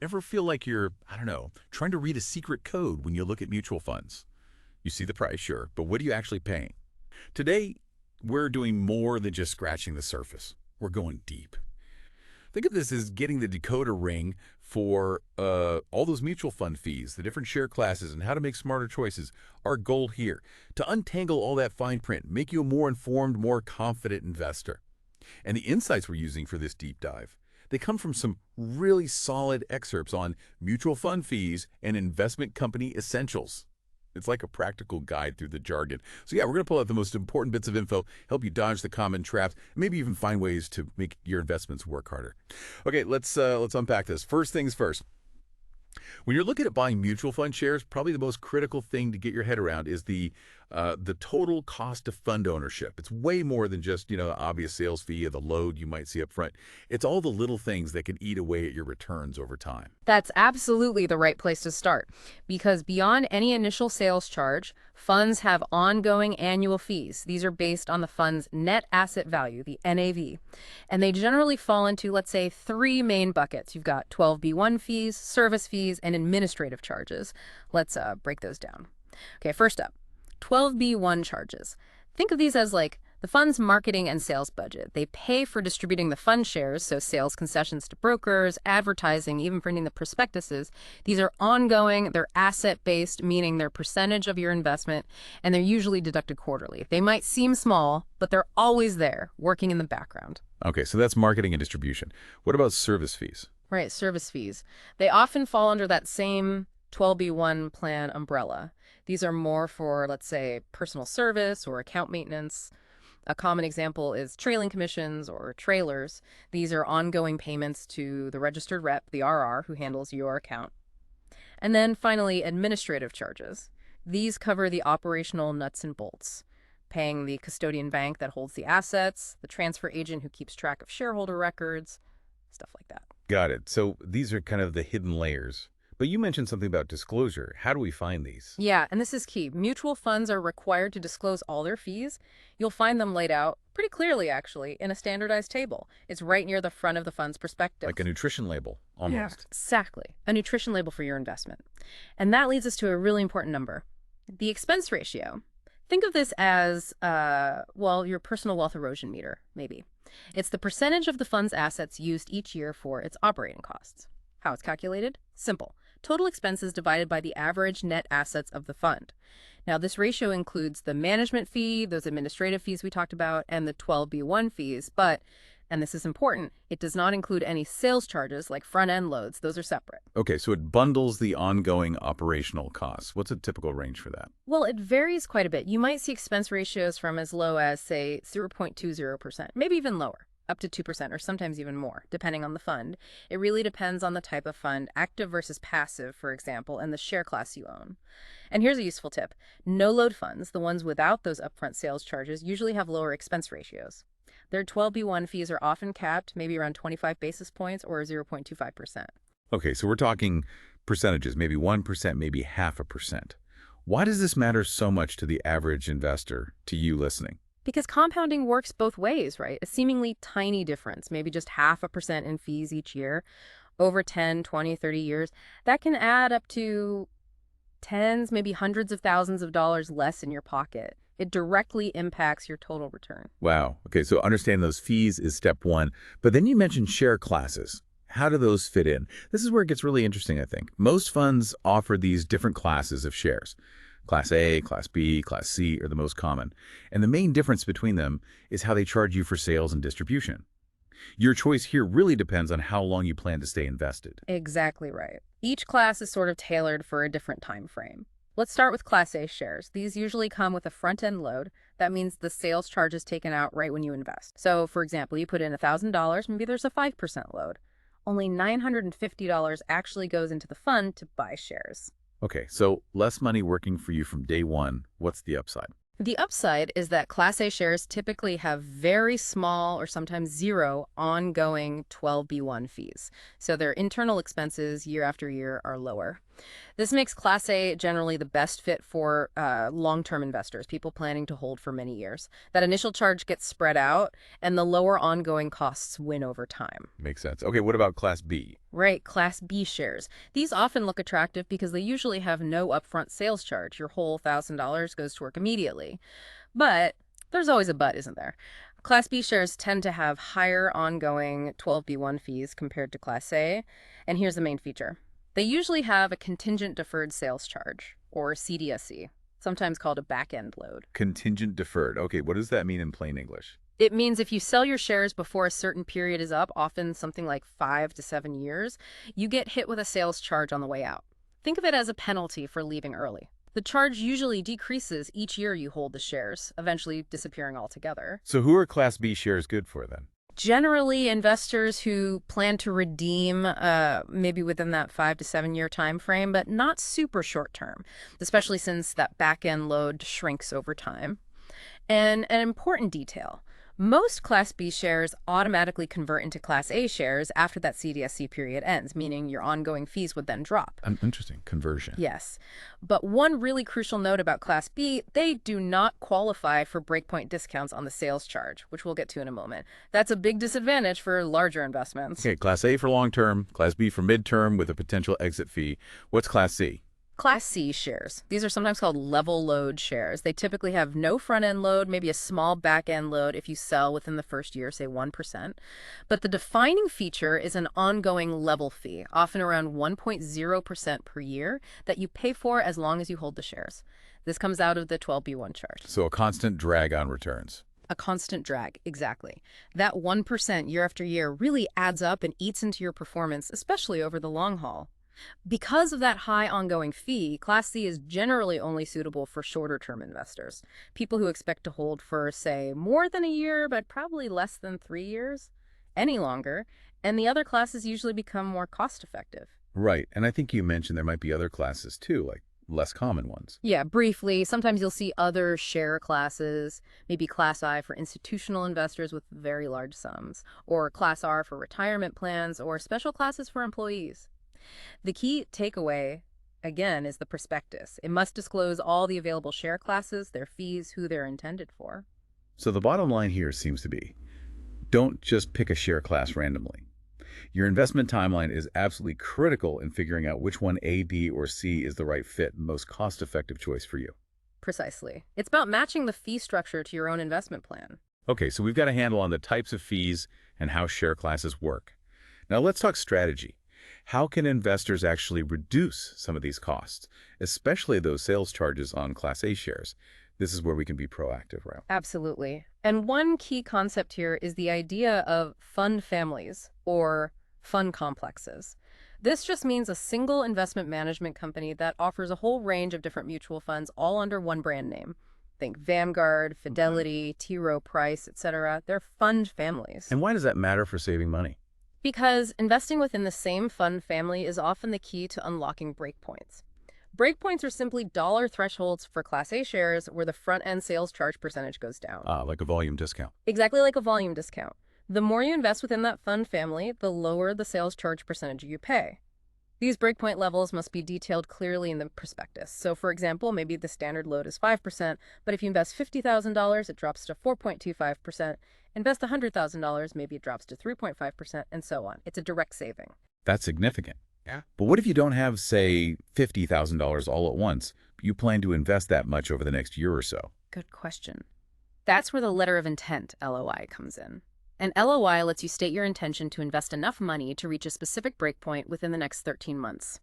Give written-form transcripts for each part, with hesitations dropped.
Ever feel like you're, I don't know, trying to read a secret code when you look at mutual funds? You see the price, sure, but what are you actually paying? Today, we're doing more than just scratching the surface. We're going deep. Think of this as getting the decoder ring for all those mutual fund fees, the different share classes, and how to make smarter choices. Our goal here, to untangle all that fine print, make you a more informed, more confident investor. And the insights we're using for this deep dive, they come from some really solid excerpts on mutual fund fees and investment company essentials. It's like a practical guide through the jargon. So yeah, we're going to pull out the most important bits of info, help you dodge the common traps, and maybe even find ways to make your investments work harder. Okay, let's unpack this. First things first. When you're looking at buying mutual fund shares, probably the most critical thing to get your head around is the total cost of fund ownership. It's way more than just, the obvious sales fee or the load you might see up front. It's all the little things that can eat away at your returns over time. That's absolutely the right place to start, because beyond any initial sales charge, funds have ongoing annual fees. These are based on the fund's net asset value, the NAV, and they generally fall into, let's say, three main buckets. You've got 12b1 fees, service fees, and administrative charges. Let's break those down. Okay, first up, 12b1 charges. Think of these as like the fund's marketing and sales budget. They pay for distributing the fund shares, so sales concessions to brokers, advertising, even printing the prospectuses. These are ongoing, they're asset-based, meaning they're percentage of your investment, and they're usually deducted quarterly. They might seem small, but they're always there, working in the background. Okay, so that's marketing and distribution. What about service fees? Right, service fees. They often fall under that same 12b1 plan umbrella. These are more for, let's say, personal service or account maintenance. A common example is trailing commissions or trailers. These are ongoing payments to the registered rep, the RR, who handles your account. And then finally, administrative charges. These cover the operational nuts and bolts, paying the custodian bank that holds the assets, the transfer agent who keeps track of shareholder records, stuff like that. Got it. So these are kind of the hidden layers. But you mentioned something about disclosure. How do we find these? Yeah, and this is key. Mutual funds are required to disclose all their fees. You'll find them laid out pretty clearly, actually, in a standardized table. It's right near the front of the fund's prospectus. Like a nutrition label, Yeah, almost. exactly. A nutrition label for your investment. And that leads us to a really important number, the expense ratio. Think of this as, well, your personal wealth erosion meter, maybe. It's the percentage of the fund's assets used each year for its operating costs. How it's calculated? Simple. Total expenses divided by the average net assets of the fund. Now, this ratio includes the management fee, those administrative fees we talked about, and the 12b1 fees, but, and this is important, it does not include any sales charges like front-end loads. Those are separate. Okay, so it bundles the ongoing operational costs. What's a typical range for that? Well, it varies quite a bit. You might see expense ratios from as low as, say, 0.20%, maybe even lower, up to 2% or sometimes even more, depending on the fund. It really depends on the type of fund, active versus passive, for example, and the share class you own. And here's a useful tip. No-load funds, the ones without those upfront sales charges, usually have lower expense ratios. Their 12b1 fees are often capped, maybe around 25 basis points or 0.25%. Okay, so we're talking percentages, maybe 1%, maybe half a percent. Why does this matter so much to the average investor, to you listening? Because compounding works both ways, right? A seemingly tiny difference, maybe just 0.5% in fees each year, over 10, 20, 30 years, that can add up to tens, maybe hundreds of thousands of dollars less in your pocket. It directly impacts your total return. Wow. Okay, so understanding those fees is step one. But then you mentioned share classes. How do those fit in? This is where it gets really interesting, I think. Most funds offer these different classes of shares. Class A, Class B, Class C are the most common. And the main difference between them is how they charge you for sales and distribution. Your choice here really depends on how long you plan to stay invested. Exactly right. Each class is sort of tailored for a different time frame. Let's start with Class A shares. These usually come with a front-end load. That means the sales charge is taken out right when you invest. So, for example, you put in $1,000, maybe there's a 5% load. Only $950 actually goes into the fund to buy shares. Okay, so less money working for you from day one. What's the upside? The upside is that Class A shares typically have very small or sometimes zero ongoing 12b1 fees. So their internal expenses year after year are lower. This makes Class A generally the best fit for long-term investors, people planning to hold for many years. That initial charge gets spread out, and the lower ongoing costs win over time. Makes sense. Okay, what about Class B? Right, Class B shares. These often look attractive because they usually have no upfront sales charge. Your whole $1,000 goes to work immediately. But there's always a but, isn't there? Class B shares tend to have higher ongoing 12b-1 fees compared to Class A, and here's the main feature. They usually have a contingent deferred sales charge, or CDSC, sometimes called a back-end load. Contingent deferred. Okay, what does that mean in plain English? It means if you sell your shares before a certain period is up, often something like 5 to 7 years, you get hit with a sales charge on the way out. Think of it as a penalty for leaving early. The charge usually decreases each year you hold the shares, eventually disappearing altogether. So who are Class B shares good for then? Generally, investors who plan to redeem maybe within that 5 to 7 year time frame, but not super short term, especially since that back-end load shrinks over time. And an important detail, most Class B shares automatically convert into Class A shares after that CDSC period ends, meaning your ongoing fees would then drop. An interesting conversion. Yes. But one really crucial note about Class B, they do not qualify for breakpoint discounts on the sales charge, which we'll get to in a moment. That's a big disadvantage for larger investments. Okay, Class A for long-term, Class B for mid-term with a potential exit fee. What's Class C? Class C shares. These are sometimes called level load shares. They typically have no front-end load, maybe a small back-end load if you sell within the first year, say 1%. But the defining feature is an ongoing level fee, often around 1.0% per year, that you pay for as long as you hold the shares. This comes out of the 12b-1 charge. So a constant drag on returns. A constant drag, exactly. That 1% year after year really adds up and eats into your performance, especially over the long haul. Because of that high ongoing fee, Class C is generally only suitable for shorter-term investors, people who expect to hold for, say, more than a year, but probably less than 3 years, any longer, and the other classes usually become more cost-effective. Right, and I think you mentioned there might be other classes too, like less common ones. Yeah, briefly, sometimes you'll see other share classes, maybe Class I for institutional investors with very large sums, or Class R for retirement plans, or special classes for employees. The key takeaway, again, is the prospectus. It must disclose all the available share classes, their fees, who they're intended for. So the bottom line here seems to be, don't just pick a share class randomly. Your investment timeline is absolutely critical in figuring out which one A, B, or C is the right fit and most cost-effective choice for you. Precisely. It's about matching the fee structure to your own investment plan. Okay, so we've got a handle on the types of fees and how share classes work. Now let's talk strategy. How can investors actually reduce some of these costs, especially those sales charges on Class A shares? This is where we can be proactive, right? Absolutely. And one key concept here is the idea of fund families or fund complexes. This just means a single investment management company that offers a whole range of different mutual funds all under one brand name. Think Vanguard, Fidelity, T. Rowe Price, etc. They're fund families. And why does that matter for saving money? Because investing within the same fund family is often the key to unlocking breakpoints. Breakpoints are simply dollar thresholds for Class A shares where the front-end sales charge percentage goes down. Like a volume discount. Exactly like a volume discount. The more you invest within that fund family, the lower the sales charge percentage you pay. These breakpoint levels must be detailed clearly in the prospectus. So, for example, maybe the standard load is 5%, but if you invest $50,000, it drops to 4.25%. Invest $100,000, maybe it drops to 3.5%, and so on. It's a direct saving. That's significant. Yeah. But what if you don't have, say, $50,000 all at once, but you plan to invest that much over the next year or so? Good question. That's where the letter of intent, LOI, comes in. An LOI lets you state your intention to invest enough money to reach a specific breakpoint within the next 13 months.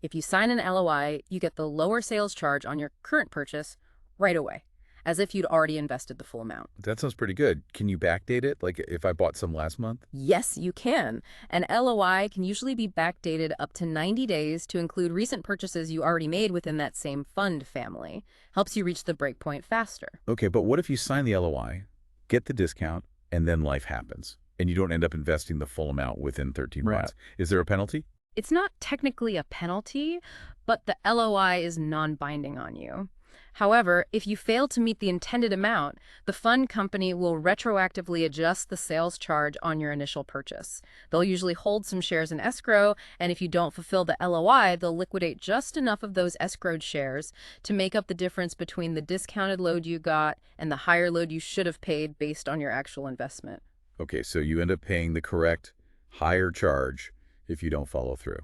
If you sign an LOI, you get the lower sales charge on your current purchase right away, as if you'd already invested the full amount. That sounds pretty good. Can you backdate it, like if I bought some last month? Yes, you can. An LOI can usually be backdated up to 90 days to include recent purchases you already made within that same fund family. Helps you reach the breakpoint faster. Okay, but what if you sign the LOI, get the discount, and then life happens, and you don't end up investing the full amount within 13 months? Is there a penalty? It's not technically a penalty, but the LOI is non-binding on you. However, if you fail to meet the intended amount, the fund company will retroactively adjust the sales charge on your initial purchase. They'll usually hold some shares in escrow, and if you don't fulfill the LOI, they'll liquidate just enough of those escrowed shares to make up the difference between the discounted load you got and the higher load you should have paid based on your actual investment. Okay, so you end up paying the correct higher charge if you don't follow through.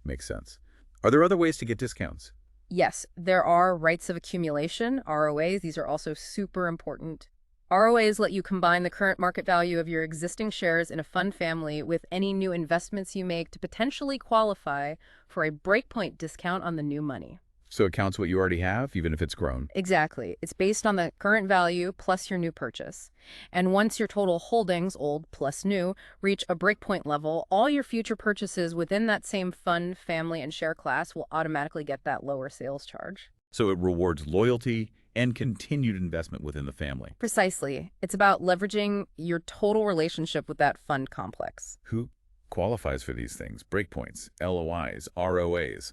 Makes sense. Are there other ways to get discounts? Yes, there are rights of accumulation, ROAs. These are also super important. ROAs let you combine the current market value of your existing shares in a fund family with any new investments you make to potentially qualify for a breakpoint discount on the new money. So it counts what you already have, even if it's grown. Exactly. It's based on the current value plus your new purchase. And once your total holdings, old plus new, reach a breakpoint level, all your future purchases within that same fund, family, and share class will automatically get that lower sales charge. So it rewards loyalty and continued investment within the family. Precisely. It's about leveraging your total relationship with that fund complex. Who qualifies for these things? Breakpoints, LOIs, ROAs.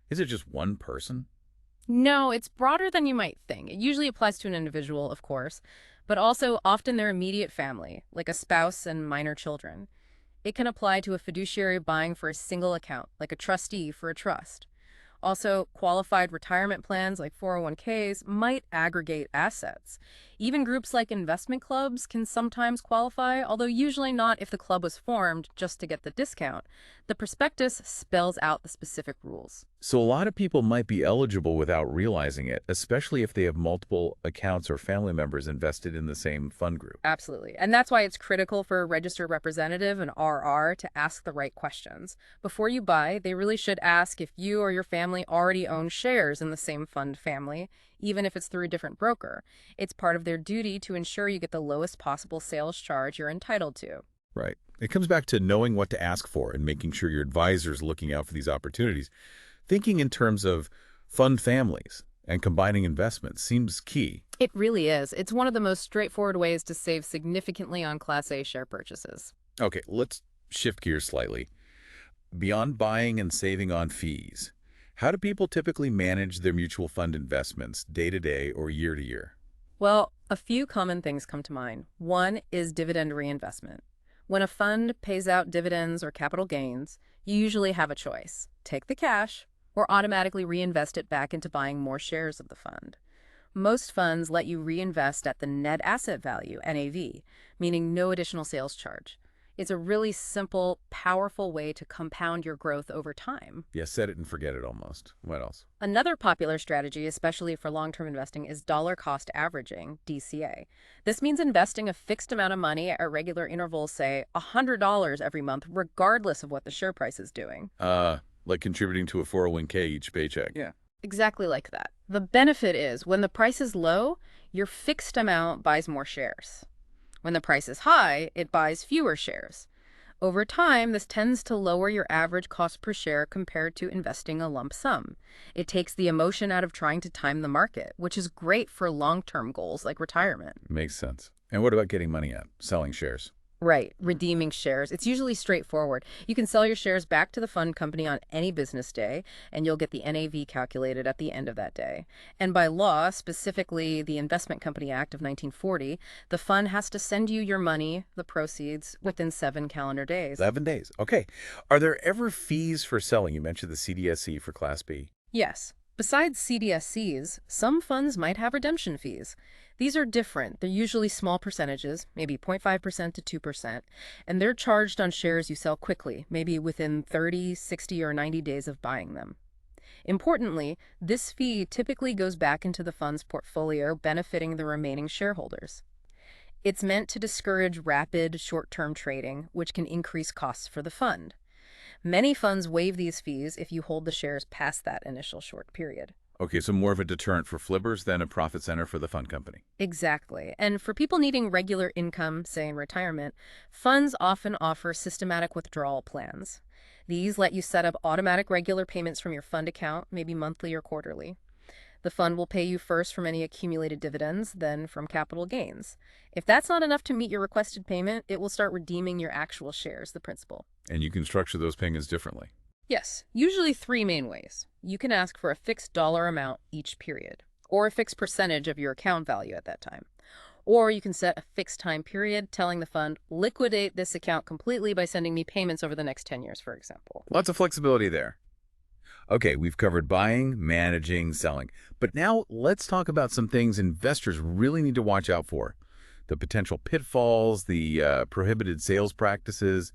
Is it just one person? No, it's broader than you might think. It usually applies to an individual, of course, but also often their immediate family, like a spouse and minor children. It can apply to a fiduciary buying for a single account, like a trustee for a trust. Also, qualified retirement plans like 401ks might aggregate assets. Even groups like investment clubs can sometimes qualify, although usually not if the club was formed just to get the discount. The prospectus spells out the specific rules. So a lot of people might be eligible without realizing it, especially if they have multiple accounts or family members invested in the same fund group. Absolutely. And that's why it's critical for a registered representative, an RR, to ask the right questions. Before you buy, they really should ask if you or your family already own shares in the same fund family, even if it's through a different broker. It's part of their duty to ensure you get the lowest possible sales charge you're entitled to. Right. It comes back to knowing what to ask for and making sure your advisor is looking out for these opportunities. Thinking in terms of fund families and combining investments seems key. It really is. It's one of the most straightforward ways to save significantly on Class A share purchases. Okay, let's shift gears slightly. Beyond buying and saving on fees, how do people typically manage their mutual fund investments day to day or year to year? Well, a few common things come to mind. One is dividend reinvestment. When a fund pays out dividends or capital gains, you usually have a choice. Take the cash or automatically reinvest it back into buying more shares of the fund. Most funds let you reinvest at the net asset value, NAV, meaning no additional sales charge. It's a really simple, powerful way to compound your growth over time. Yeah, set it and forget it almost. What else? Another popular strategy, especially for long-term investing, is dollar cost averaging, DCA. This means investing a fixed amount of money at regular intervals, say $100 every month, regardless of what the share price is doing. Like contributing to a 401k each paycheck. Yeah. Exactly like that. The benefit is when the price is low, your fixed amount buys more shares. When the price is high, it buys fewer shares. Over time, this tends to lower your average cost per share compared to investing a lump sum. It takes the emotion out of trying to time the market, which is great for long-term goals like retirement. Makes sense. And what about getting money out? Selling shares? Right, redeeming shares. It's usually straightforward. You can sell your shares back to the fund company on any business day, and you'll get the NAV calculated at the end of that day. And by law, specifically the Investment Company Act of 1940, the fund has to send you your money, the proceeds, within 7 calendar days. 11 days. Okay. Are there ever fees for selling? You mentioned the CDSC for Class B. Yes. Besides CDSCs, some funds might have redemption fees. These are different. They're usually small percentages, maybe 0.5% to 2%, and they're charged on shares you sell quickly, maybe within 30, 60, or 90 days of buying them. Importantly, this fee typically goes back into the fund's portfolio, benefiting the remaining shareholders. It's meant to discourage rapid, short-term trading, which can increase costs for the fund. Many funds waive these fees if you hold the shares past that initial short period. Okay, so more of a deterrent for flippers than a profit center for the fund company. Exactly. And for people needing regular income, say in retirement, funds often offer systematic withdrawal plans. These let you set up automatic regular payments from your fund account, maybe monthly or quarterly. The fund will pay you first from any accumulated dividends, then from capital gains. If that's not enough to meet your requested payment, it will start redeeming your actual shares, the principal. And you can structure those payments differently. Yes, usually 3 main ways. You can ask for a fixed dollar amount each period. or a fixed percentage of your account value at that time. Or you can set a fixed time period telling the fund, liquidate this account completely by sending me payments over the next 10 years, for example. Lots of flexibility there. Okay, we've covered buying, managing, selling. But now let's talk about some things investors really need to watch out for. The potential pitfalls, the prohibited sales practices.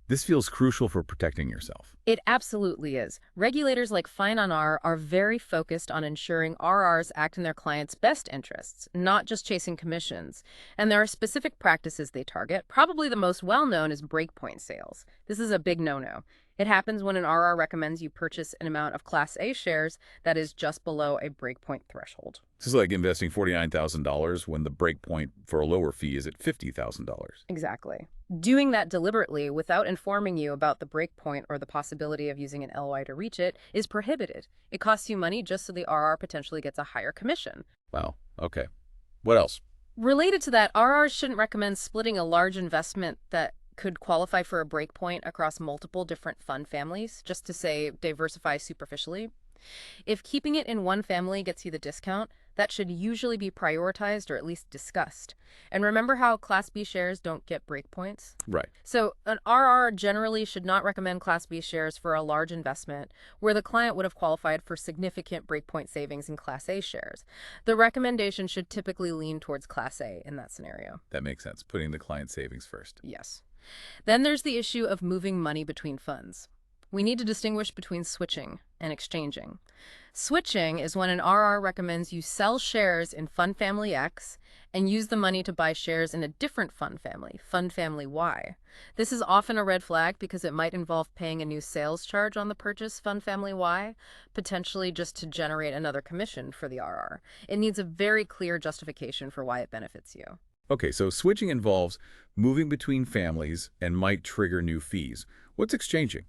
This feels crucial for protecting yourself. It absolutely is. Regulators like FinAnar are very focused on ensuring RRs act in their clients' best interests, not just chasing commissions. And there are specific practices they target. Probably the most well-known is breakpoint sales. This is a big no-no. It happens when an RR recommends you purchase an amount of Class A shares that is just below a breakpoint threshold. This is like investing $49,000 when the breakpoint for a lower fee is at $50,000. Exactly. Doing that deliberately without informing you about the breakpoint or the possibility of using an LY to reach it is prohibited. It costs you money just so the RR potentially gets a higher commission. Wow. Okay. What else? Related to that, RRs shouldn't recommend splitting a large investment that could qualify for a breakpoint across multiple different fund families, just to say diversify superficially. If keeping it in one family gets you the discount, that should usually be prioritized or at least discussed. And remember how Class B shares don't get breakpoints? Right. So an RR generally should not recommend Class B shares for a large investment where the client would have qualified for significant breakpoint savings in Class A shares. The recommendation should typically lean towards Class A in that scenario. That makes sense. Putting the client savings first. Yes. Then there's the issue of moving money between funds. We need to distinguish between switching and exchanging. Switching is when an RR recommends you sell shares in Fund Family X and use the money to buy shares in a different fund family, Fund Family Y. This is often a red flag because it might involve paying a new sales charge on the purchase Fund Family Y, potentially just to generate another commission for the RR. It needs a very clear justification for why it benefits you. Okay, so switching involves moving between families and might trigger new fees. What's exchanging?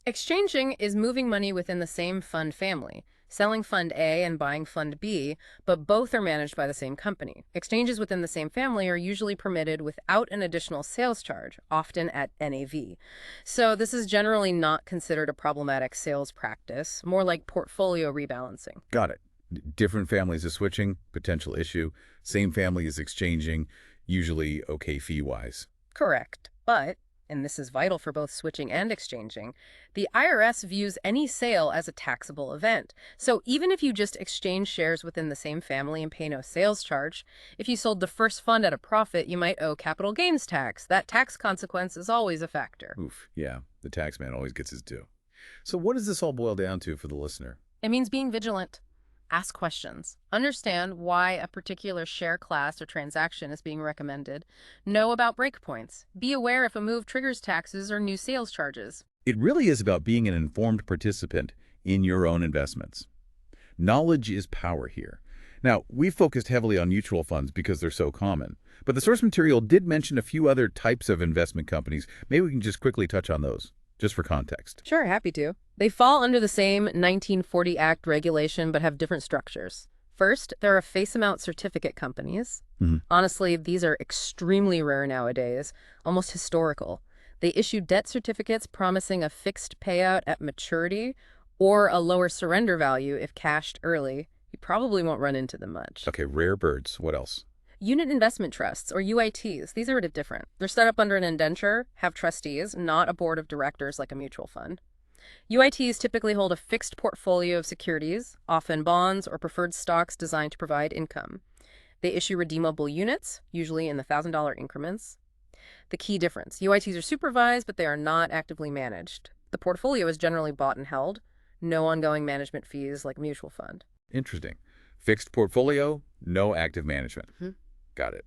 Exchanging is moving money within the same fund family, selling Fund A and buying Fund B, but both are managed by the same company. Exchanges within the same family are usually permitted without an additional sales charge, often at NAV. So this is generally not considered a problematic sales practice, more like portfolio rebalancing. Got it. Different families is switching, potential issue. Same family is exchanging, usually okay fee-wise. Correct. But, and this is vital for both switching and exchanging, the IRS views any sale as a taxable event. So even if you just exchange shares within the same family and pay no sales charge, if you sold the first fund at a profit, you might owe capital gains tax. That tax consequence is always a factor. Oof, yeah, the tax man always gets his due. So what does this all boil down to for the listener? It means being vigilant. Ask questions. Understand why a particular share class or transaction is being recommended. Know about breakpoints. Be aware if a move triggers taxes or new sales charges. It really is about being an informed participant in your own investments. Knowledge is power here. Now, we focused heavily on mutual funds because they're so common, but the source material did mention a few other types of investment companies. Maybe we can just quickly touch on those, just for context. Sure, happy to. They fall under the same 1940 Act regulation but have different structures. First, there are face amount certificate companies. Honestly, these are extremely rare nowadays, almost historical. They issue debt certificates promising a fixed payout at maturity or a lower surrender value if cashed early. You probably won't run into them much. Okay, rare birds. What else? Unit investment trusts, or UITs, these are a bit different. They're set up under an indenture, have trustees, not a board of directors like a mutual fund. UITs typically hold a fixed portfolio of securities, often bonds or preferred stocks designed to provide income. They issue redeemable units, usually in the $1,000 increments. The key difference, UITs are supervised, but they are not actively managed. The portfolio is generally bought and held, no ongoing management fees like a mutual fund. Interesting. Fixed portfolio, no active management. Got it.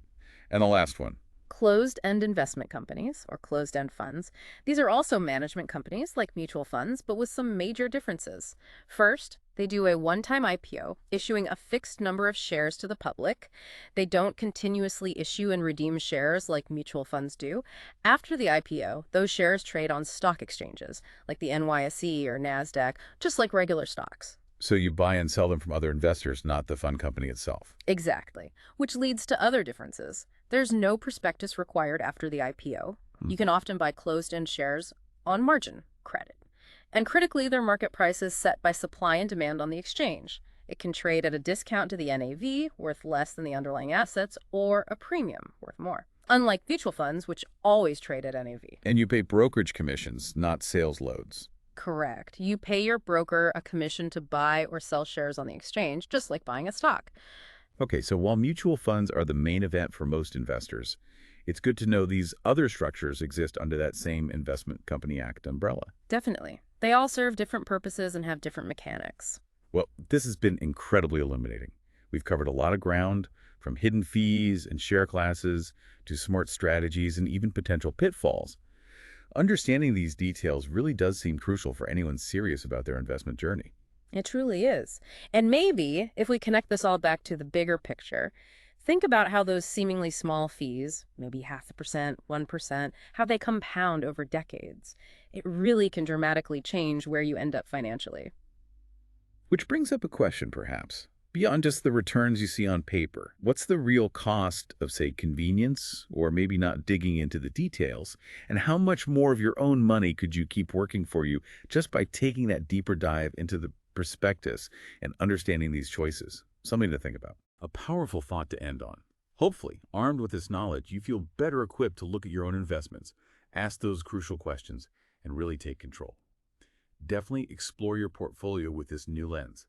And the last one. Closed-end investment companies, or closed-end funds. These are also management companies like mutual funds, but with some major differences. First, they do a one-time IPO, issuing a fixed number of shares to the public. They don't continuously issue and redeem shares like mutual funds do. After the IPO, those shares trade on stock exchanges, like the NYSE or NASDAQ, just like regular stocks. So you buy and sell them from other investors, not the fund company itself. Exactly, which leads to other differences. There's no prospectus required after the IPO. You can often buy closed-end shares on margin credit. And critically, their market price is set by supply and demand on the exchange. It can trade at a discount to the NAV, worth less than the underlying assets, or a premium, worth more. Unlike mutual funds, which always trade at NAV. And you pay brokerage commissions, not sales loads. Correct. You pay your broker a commission to buy or sell shares on the exchange, just like buying a stock. Okay, so while mutual funds are the main event for most investors, it's good to know these other structures exist under that same Investment Company Act umbrella. Definitely. They all serve different purposes and have different mechanics. Well, this has been incredibly illuminating. We've covered a lot of ground, from hidden fees and share classes to smart strategies and even potential pitfalls. Understanding these details really does seem crucial for anyone serious about their investment journey. It truly is. And maybe, if we connect this all back to the bigger picture, think about how those seemingly small fees, maybe 0.5%, 1%, how they compound over decades. It really can dramatically change where you end up financially. Which brings up a question, perhaps. Beyond just the returns you see on paper, what's the real cost of, say, convenience, or maybe not digging into the details? And how much more of your own money could you keep working for you just by taking that deeper dive into the prospectus and understanding these choices? Something to think about. A powerful thought to end on. Hopefully, armed with this knowledge, you feel better equipped to look at your own investments, ask those crucial questions, and really take control. Definitely explore your portfolio with this new lens.